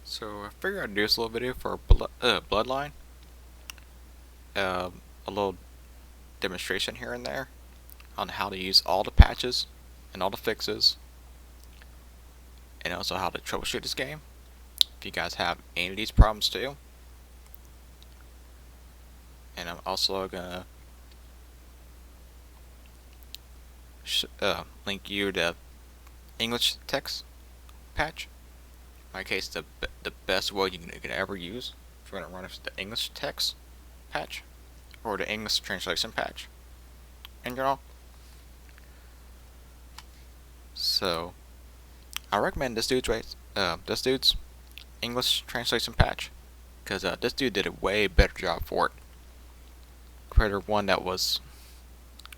So I figured I'd do this little video for Bloodline. A little demonstration here and there on how to use all the patches and all the fixes, and also how to troubleshoot this game. If you guys have any of these problems too. And I'm also gonna link you the English text patch. In my case, the best way you can ever use if you're gonna run is the English text patch or the English translation patch in general. So I recommend this dude's English translation patch, because this dude did a way better job for it compared to one that was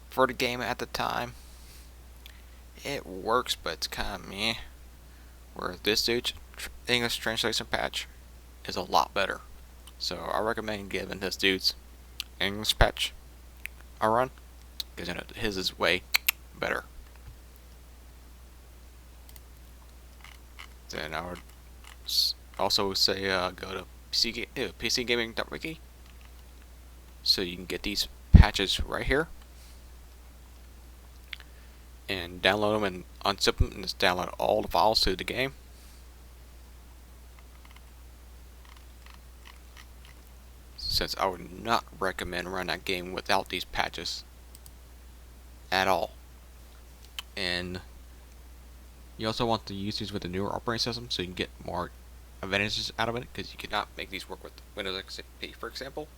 for the game at the time. It works, but it's kind of meh. Where this dude's English translation patch is a lot better. So I recommend giving this dude's English patch a run, because his is way better. Then I would also say go to PCgaming.wiki so you can get these patches right here and download them and unzip them and just download all the files to the game. Since I would not recommend running that game without these patches at all. And you also want to use these with the newer operating system so you can get more advantages out of it, because you cannot make these work with Windows XP, for example.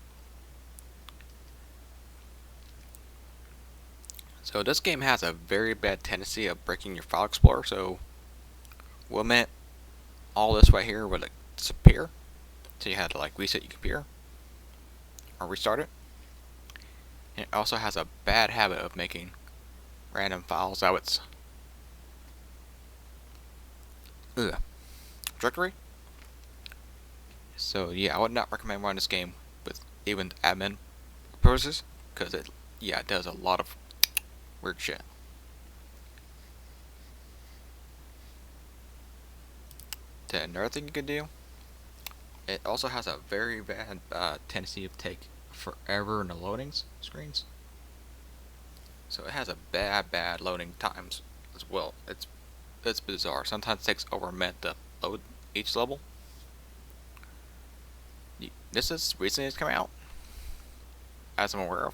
So this game has a very bad tendency of breaking your file explorer, so we'll admit all this right here would disappear. So you had to reset your computer or restart it. And it also has a bad habit of making random files out of its directory. So yeah, I would not recommend running this game with even admin purposes, because it does a lot of weird shit. Then another thing you can do, it also has a very bad tendency of take forever in the loading screens. So it has a bad loading times as well. It's bizarre. Sometimes it takes over a minute to load each level. This is recently come out, as I'm aware of.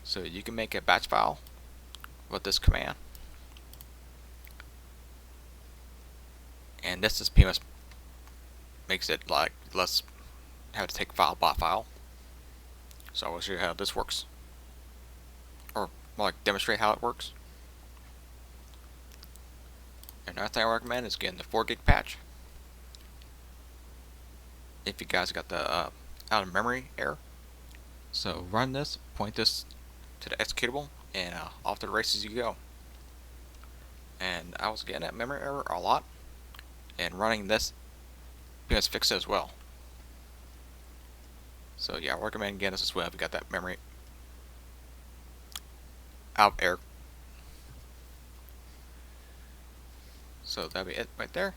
So you can make a batch file with this command, and this is pretty much makes it less have to take file by file. So I'll show you how this works, or demonstrate how it works. Another thing I recommend is getting the 4 gig patch. If you guys got the out of memory error. So run this, point this to the executable, and off to the races you go. And I was getting that memory error a lot, and running this pretty much fixed it as well. So yeah, I recommend getting this as well if you got that memory out of error. So that'll be it right there.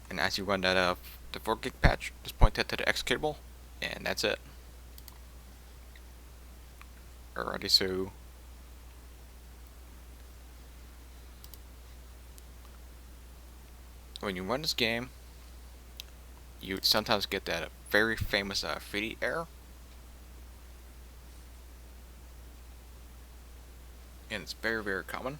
And as you run that the 4 gig patch, just point that to the executable, and that's it. Alrighty, so when you run this game, you sometimes get that very famous 3D error. And it's very common.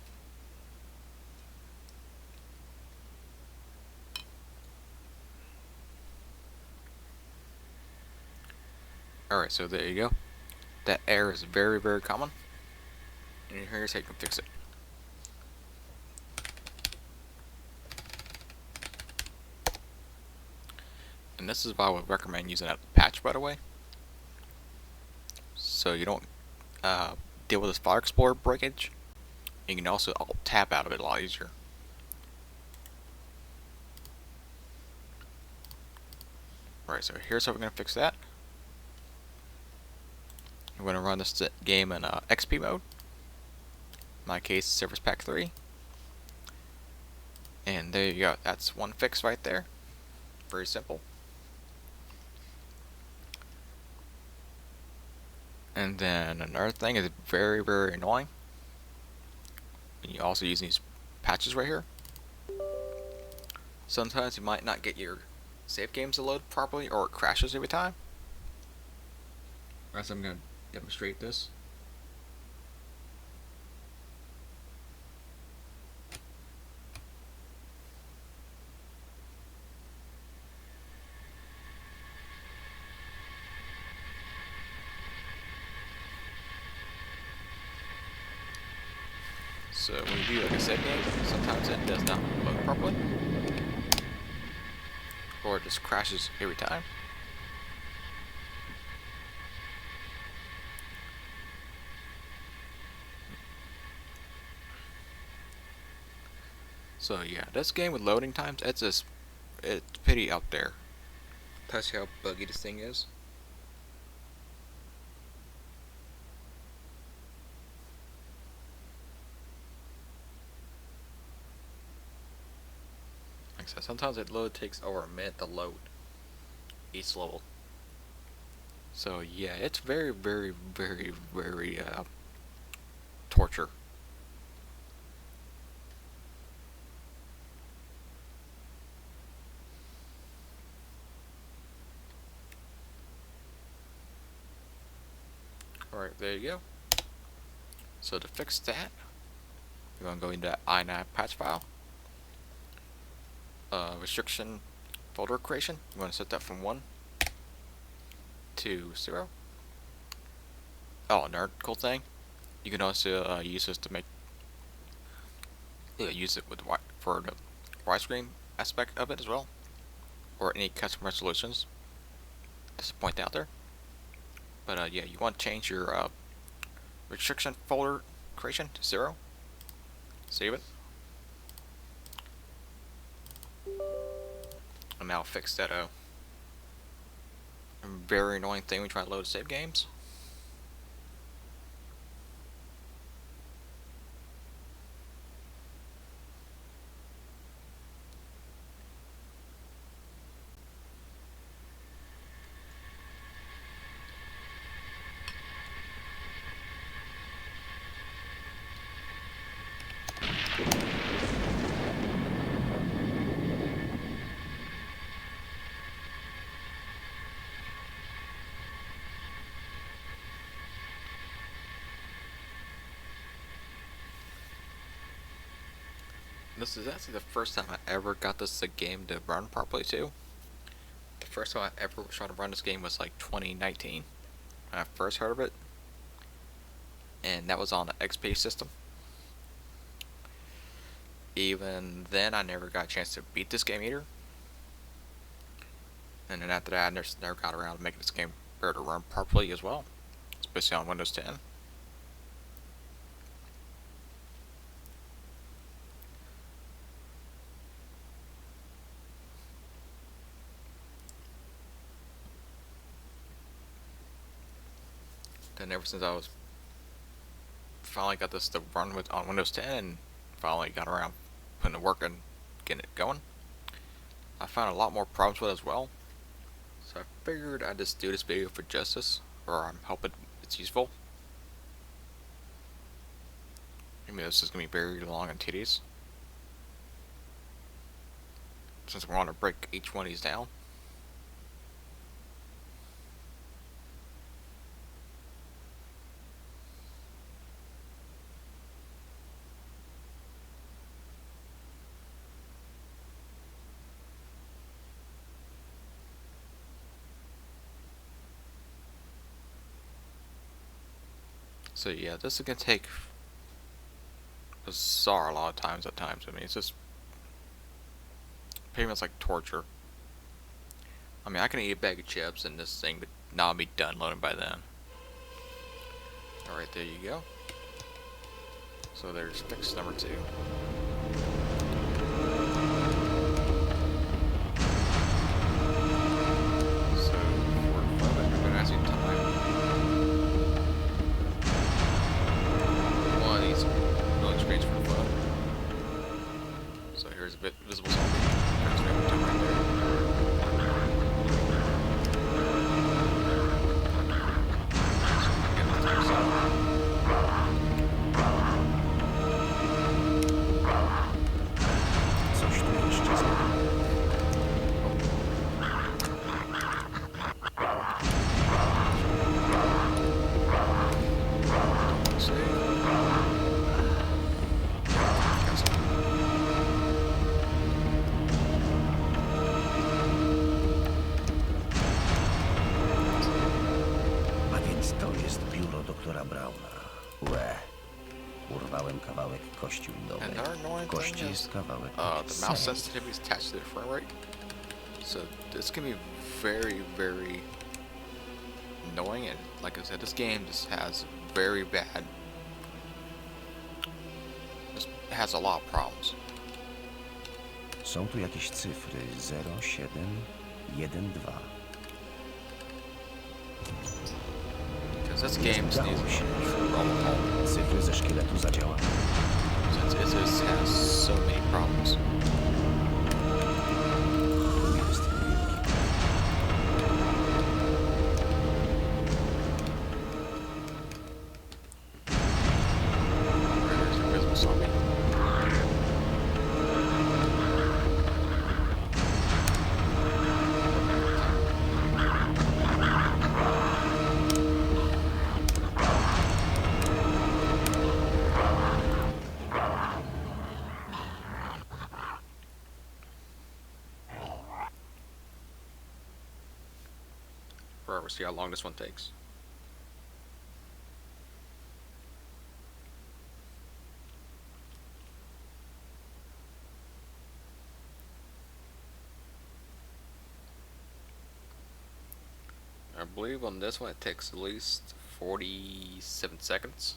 Alright, so there you go. That error is very common. And here's how you can fix it. And this is why I would recommend using that patch, by the way. So you don't deal with this File Explorer breakage. You can also tab out of it a lot easier. Alright, so here's how we're going to fix that. We're going to run this game in XP mode. In my case, Service Pack 3. And there you go. That's one fix right there. Very simple. And then another thing is very, very annoying. When you also use these patches right here. Sometimes you might not get your save games to load properly, or it crashes every time. Alright, so I'm going to demonstrate this. So when you do like a save game, sometimes it does not load properly, or it just crashes every time. So yeah, this game with loading times, it's pretty out there. Tells you how buggy this thing is. Like I said, sometimes it takes over a minute to load each level. So yeah, it's very, very, very, very torture. Alright, there you go. So to fix that, you're going to go into i9 patch file. Restriction folder creation, you want to set that from 1 to 0. Oh, another cool thing, you can also use this to make use it with for the widescreen aspect of it as well, or any custom resolutions. Just point out there. But yeah, you want to change your restriction folder creation to 0. Save it. And now fix that very annoying thing when you try to load save games. This is actually the first time I ever got this game to run properly too. The first time I ever tried to run this game was like 2019 when I first heard of it, and that was on the XP system. Even then, I never got a chance to beat this game either. And then after that, I never got around to making this game better to run properly as well, especially on Windows 10. Then ever since I was finally got this to run with on Windows 10 and finally got around putting the work and getting it going, I found a lot more problems with it as well. So I figured I'd just do this video for justice, or I'm hoping it's useful. Maybe this is going to be very long and tedious, since we want to break each one of these down. So yeah, this is going to take bizarre a lot of times at times. I mean, it's just pretty much like torture. I mean, I can eat a bag of chips and this thing would not be done loading by then. Alright, there you go. So there's fix number 2. So for fun, I'm going to ask you time one of these loading screens for fun. So here's a bit To jest biuro doktora Brauna. Łe. Urwałem kawałek kości udowej. Another annoying W kości thing jest is kawałek the mouse serca. sensitivity is attached to the frame rate, so this can be very, very annoying. And like I said, this game just has very bad. Just has a lot of problems. Są tu jakieś cyfry 0, 7, 1, 2. Because this game just needs Udało się. overhaul. Cyfry ze szkieletu zadziałały. Since it just has so many problems. Tu jest wielki. There's a invisible zombie. Forever, see how long this one takes. I believe on this one it takes at least 47 seconds.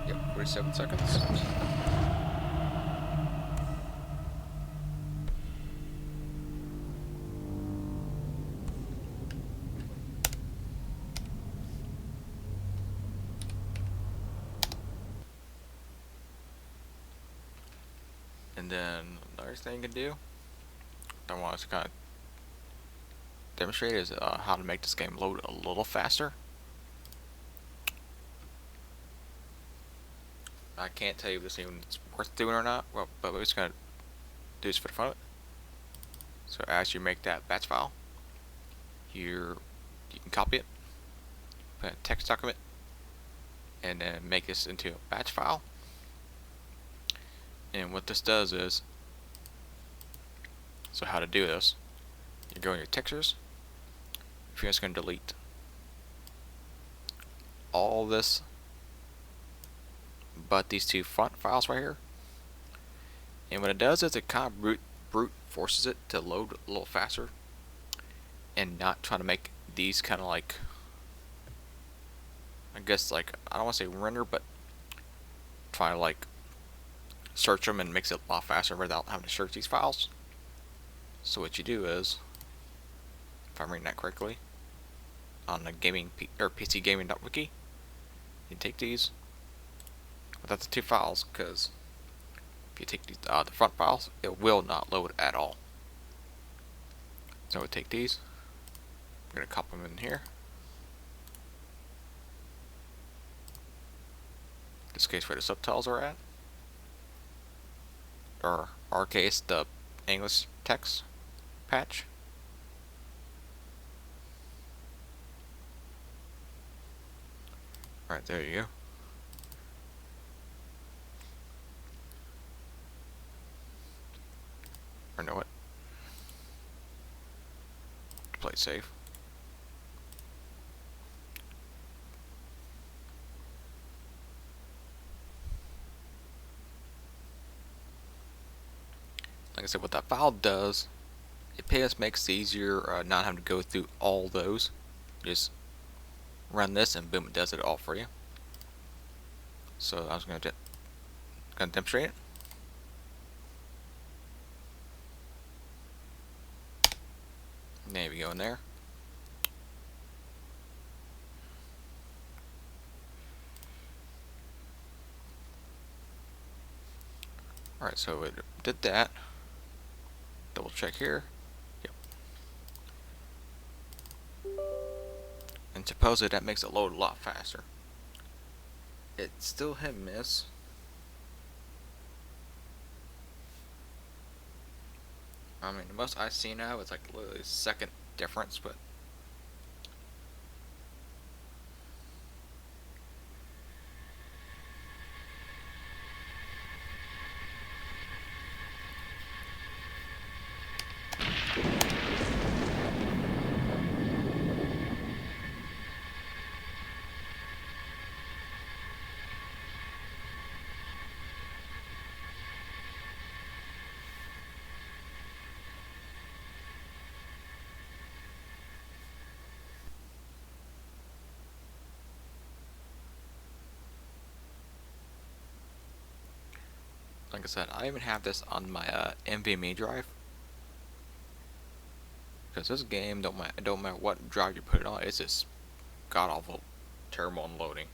Yep, 47 seconds. And then another thing you can do, I want to kind of demonstrate, is how to make this game load a little faster. I can't tell you if this even is worth doing or not, well, but we're just gonna do this for the fun of it. So as you make that batch file, you can copy it, put a text document, and then make this into a batch file. And what this does is, so how to do this, you go in your textures, if you're just going to delete all this but these two front files right here. And what it does is it kind of brute forces it to load a little faster and not trying to make these kind of like, I guess, like, I don't want to say render, but try to like search them and makes it a lot faster without having to search these files. So what you do is, if I'm reading that correctly, on the gaming or PC gaming.wiki, you take these without the two files, because if you take these, the front files, it will not load at all. So we take these, we're going to copy them in here. In this case, where the subtitles are at, or our case, the English text patch. Right, there you go. Or know what? Play it safe. Like I said, what that file does, it just makes it easier not having to go through all those. Just run this and boom, it does it all for you. So I was going to demonstrate it. There we go in there. Alright, so it did that. Double check here. Yep. And supposedly that makes it load a lot faster. It's still hit and miss. I mean, the most I see now is like literally a second difference, but like I said, I even have this on my NVMe drive. Because this game, don't matter what drive you put it on, it's just god awful, terrible unloading.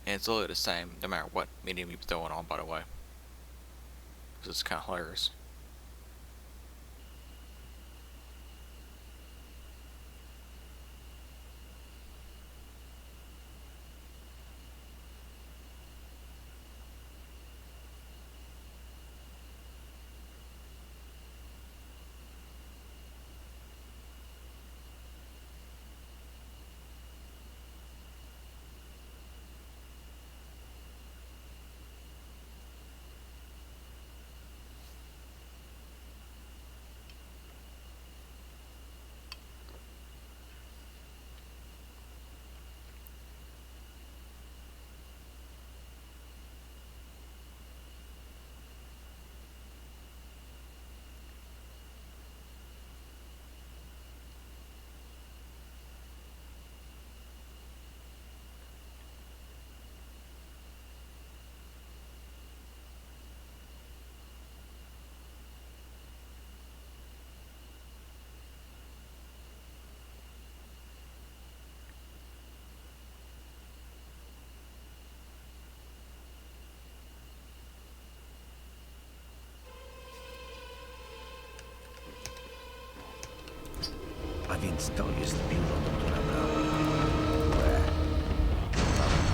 And it's literally the same no matter what medium you throw it on, by the way. Because it's kind of hilarious. A więc to jest biuro doktora Brauna. Łe. Kawałek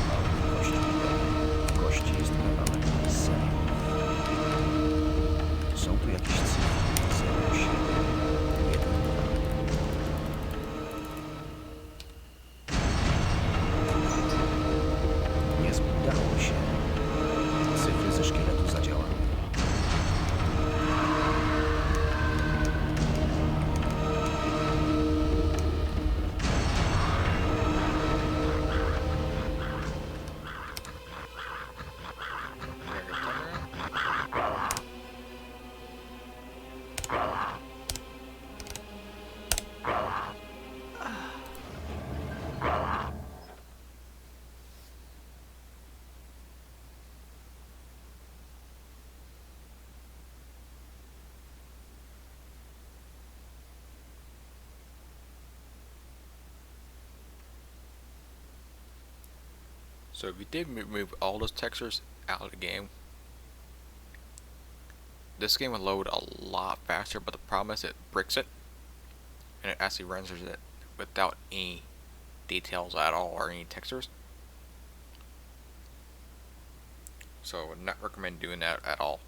kości. W kości jest kawałek serii. Są tu jakieś cyfry. 07, 1, 2. Nie udało się. Cyfry ze szkieletu zadziałały. So if you did remove all those textures out of the game, this game would load a lot faster, but the problem is it bricks it, and it actually renders it without any details at all or any textures. So I would not recommend doing that at all.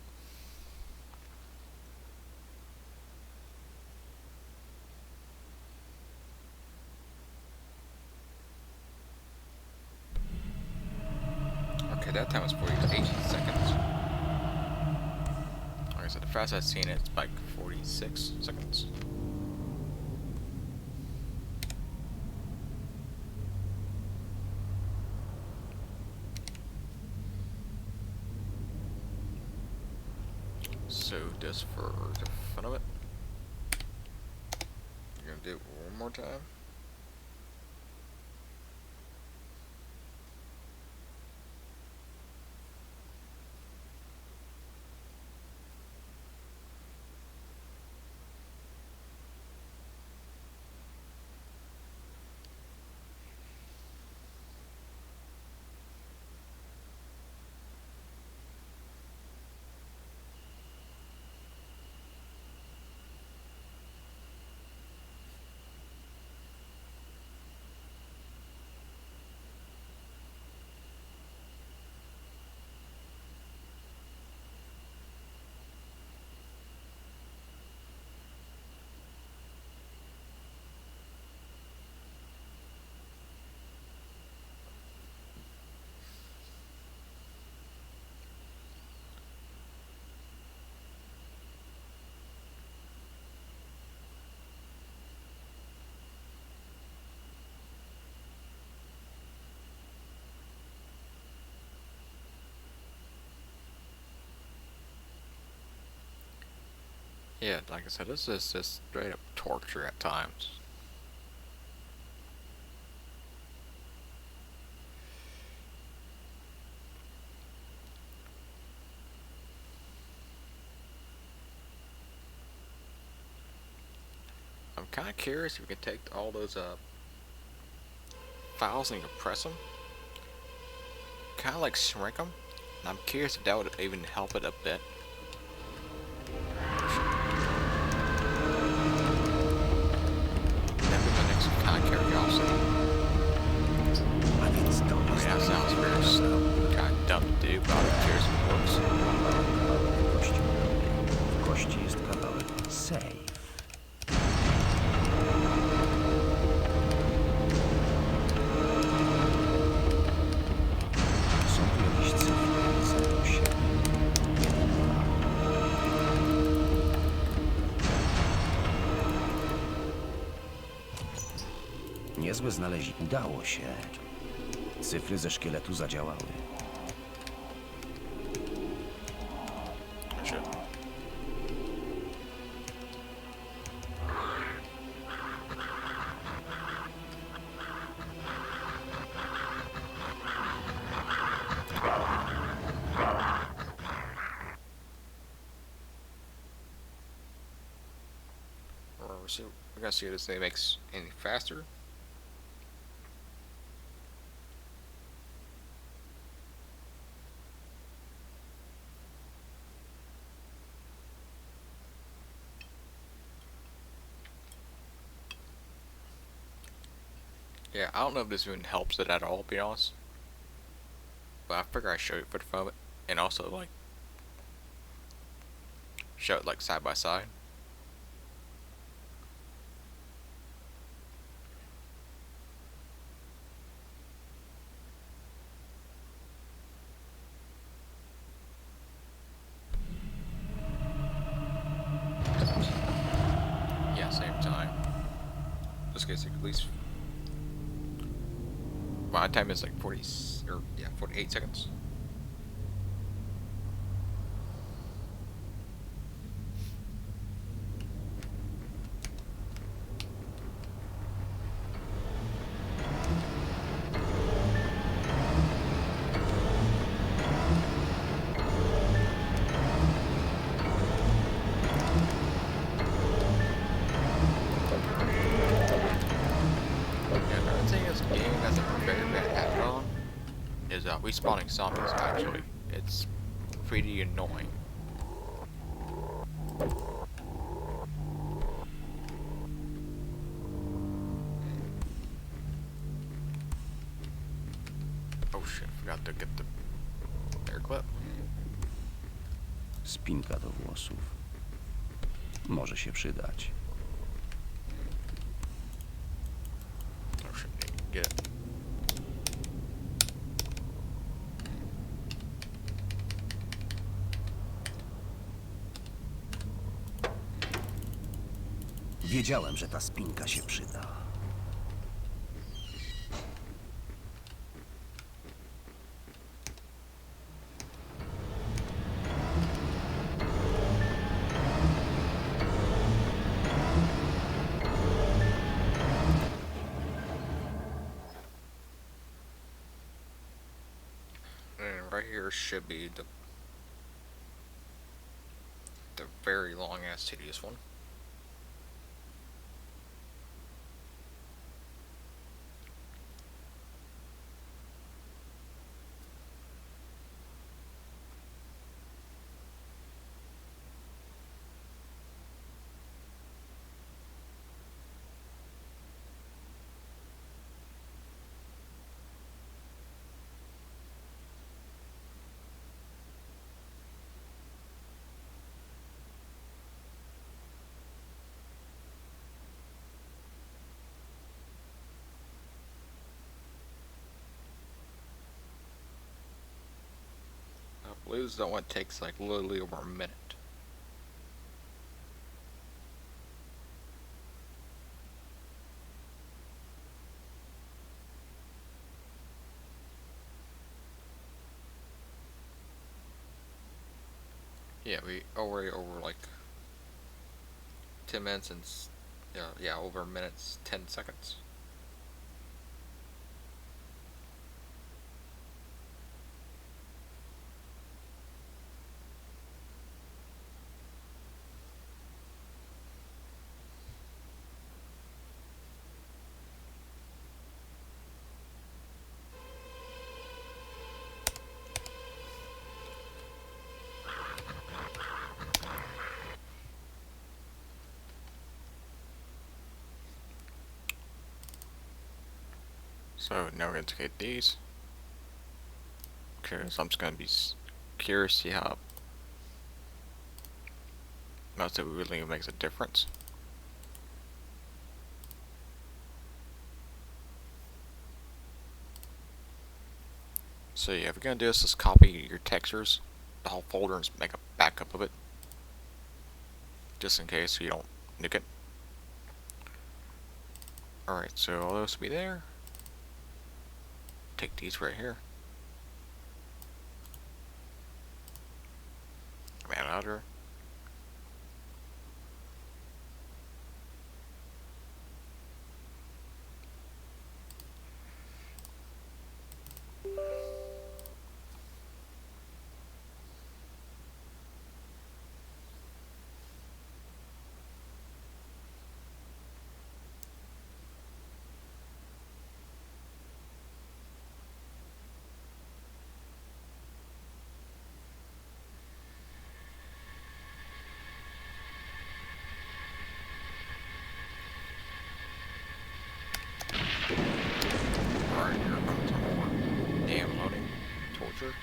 Okay, that time was 48 seconds. Like I said, the fastest I've seen it is like 46 seconds. So just for the fun of it, you're gonna do it one more time. Yeah, like I said, this is just straight up torture at times. I'm kind of curious if we can take all those files and compress them, kind of like shrink them. And I'm curious if that would even help it a bit. That'd be my next kind of curiosity. A więc to I mean, jest that sounds very kind of dumb to do, but I'm curious if it works. kawałek kości miodowej. W kości jest kawałek. Save. Są tu jakieś cyfry? 07, 1, 2. Niezłe znalezienie. Udało się. Cyfry ze szkieletu zadziałały. Shit. We're gonna see if this thing makes any faster. Yeah, I don't know if this even helps it at all, to be honest. But I figure I show it for the fun of it, and also like show it like side by side. Yeah, same time. This gets at least. My time is like 40 or yeah 48 seconds. Yeah, another thing this game has a very bad habit on is respawning zombies. Actually, it's pretty annoying. Oh shit! Forgot to get the air clip. Spinka do włosów. Może się przydać. Oh shit! Didn't get it. Wiedziałem, że ta spinka się przyda. And right here should be the very long ass tedious one. I believe that one takes like literally over a minute. Yeah, we already over like 10 minutes and yeah, over minutes 10 seconds. So now we're going to take these. Okay, so I'm just going to be curious to see how much it really makes a difference. So yeah, if you're going to do this, just copy your textures, the whole folder, and just make a backup of it. Just in case so you don't nuke it. Alright, so all those will be there. Take these right here. Command outer. Alright, here comes some more downloading. Torture.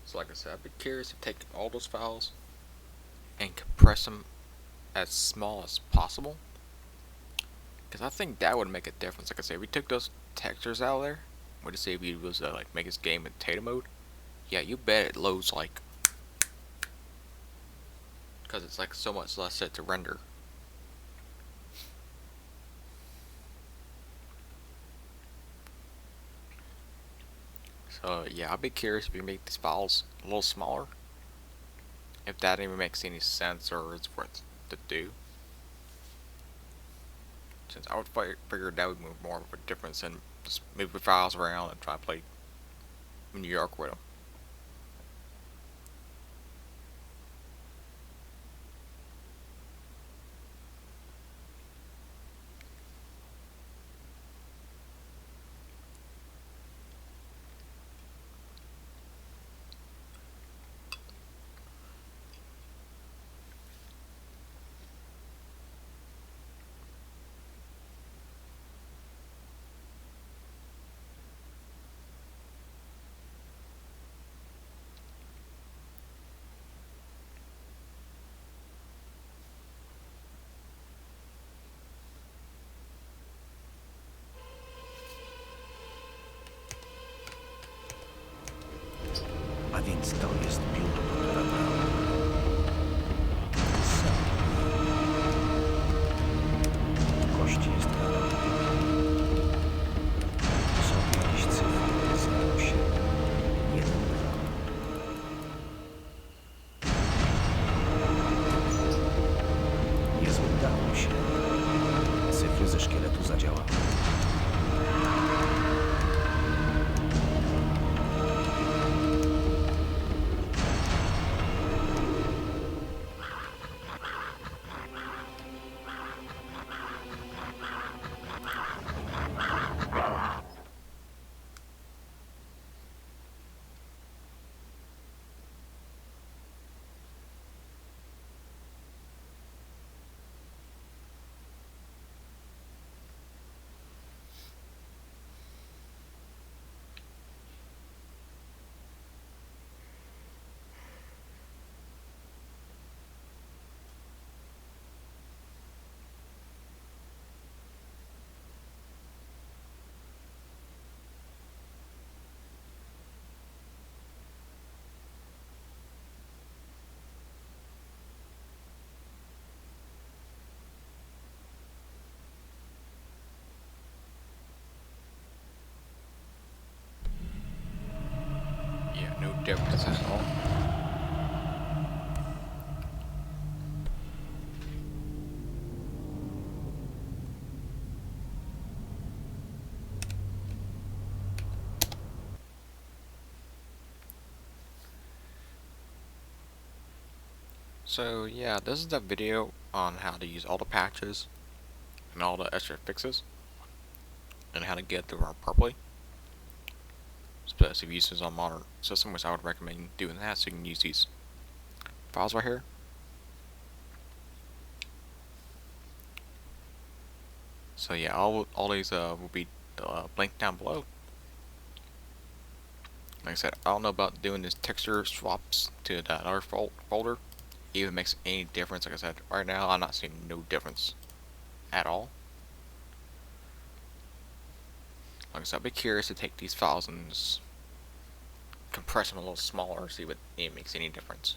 So like I said, I'd be curious to take all those files and compress them as small as possible. Because I think that would make a difference. Like I said, we took those textures out of there. What to say if we was like make this game in data mode? Yeah, you bet it loads like, because it's like so much less set to render. So yeah, I'd be curious if you make these files a little smaller. If that even makes any sense or it's worth to do. Since I would figure that would make more of a difference than just move the files around and try to play New York with them. A więc to jest biuro doktora Brauna. Co? Kości jest nadal. Są jakieś cyfry 07, 1. Jezu, udało się. Cyfry ze szkieletu zadziałały. difference at all. So yeah, this is the video on how to use all the patches and all the extra fixes and how to get to run properly. Especially if you use this on modern system, which I would recommend doing that so you can use these files right here. So yeah, all these will be linked down below. Like I said, I don't know about doing this texture swaps to that other folder. Even makes any difference. Like I said, right now I'm not seeing no difference at all. Like I said, I'd be curious to take these files and just compress them a little smaller, see what it makes any difference.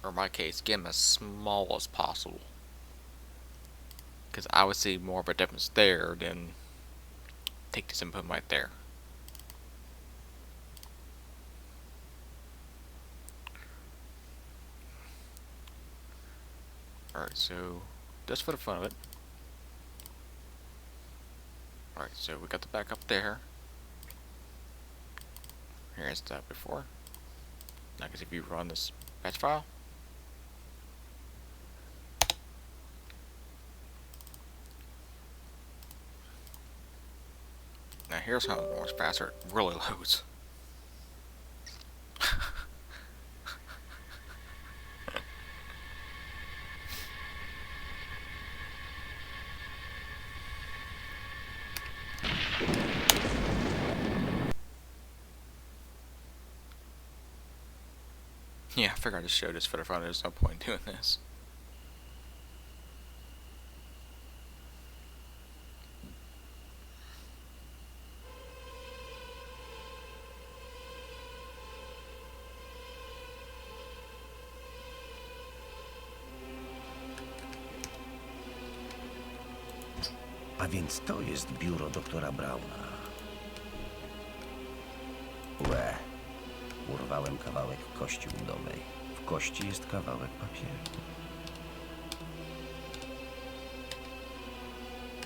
Or in my case, get them as small as possible. Because I would see more of a difference there than take this and put them right there. Alright, so just for the fun of it. Alright, so we got the backup there. Here's that before. Now, because if you run this patch file, now here's how much faster it really loads. Yeah, I figured I'd just show this for the fun. There's no point in doing this. A więc to jest biuro doktora Brauna. Łe. Urwałem kawałek kości udowej. W kości jest kawałek papieru.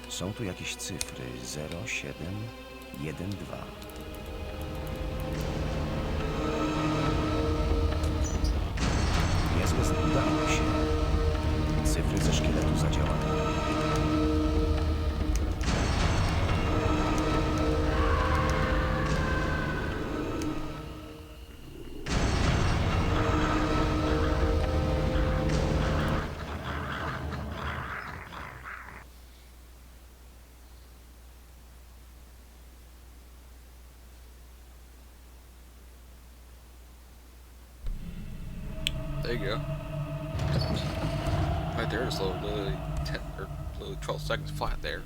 Są tu jakieś cyfry 0, 7, 1, 2. Niezłe, udało się. Cyfry ze szkieletu zadziałały. There you go. Right there, it's literally 10 or literally 12 seconds flat there.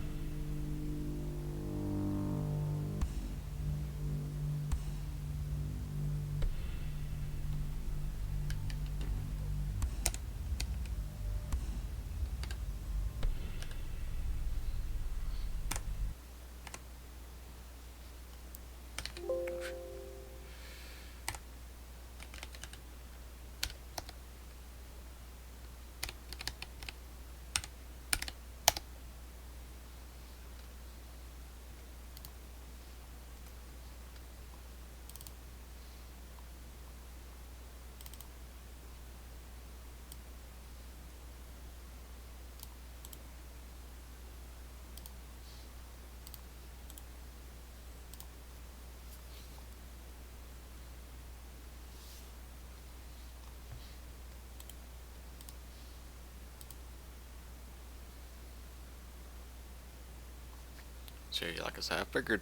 So yeah, like I said, I figured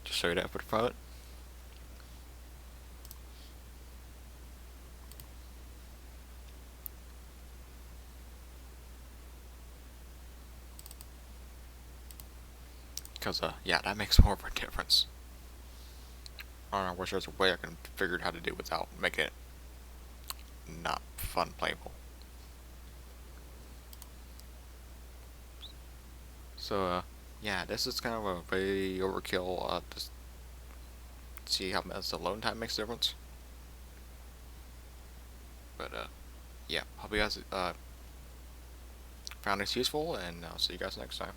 just show you that for the fun. Because yeah, that makes more of a difference. I don't know, I wish there was a way I can figure out how to do it without making it not fun playable. So yeah, this is kind of a very overkill. Just see how much the load time makes a difference. But yeah, hope you guys found this useful, and I'll see you guys next time.